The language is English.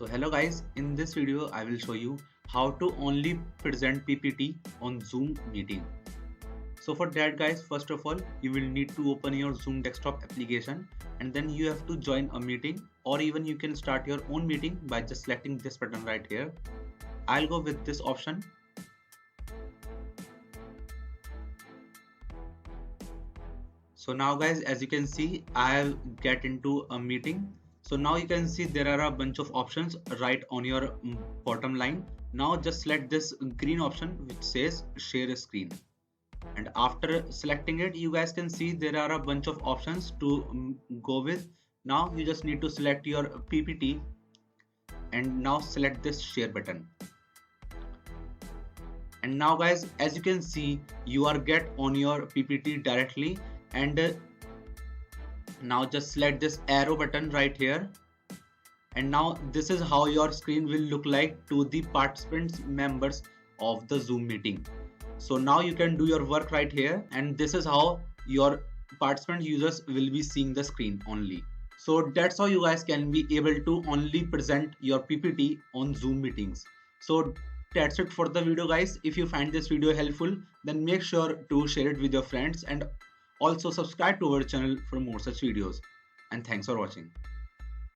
So hello guys, in this video I will show you how to only present PPT on Zoom meeting. So for that guys, first of all you will need to open your Zoom desktop application and then you have to join a meeting, or even you can start your own meeting by just selecting this button right here. I'll go with this option. So now guys, as you can see, I'll get into a meeting. So now you can see there are a bunch of options right on your bottom line. Now just select this green option which says share a screen. And after selecting it, you guys can see there are a bunch of options to go with. Now you just need to select your PPT and now select this share button. And now guys, as you can see, you are get on your PPT directly. And now just select this arrow button right here, and now this is how your screen will look like to the participants members of the Zoom meeting. So now you can do your work right here, and this is how your participant users will be seeing the screen only. So that's how you guys can be able to only present your PPT on Zoom meetings. So that's it for the video guys. If you find this video helpful, then make sure to share it with your friends and also subscribe to our channel for more such videos. And thanks for watching.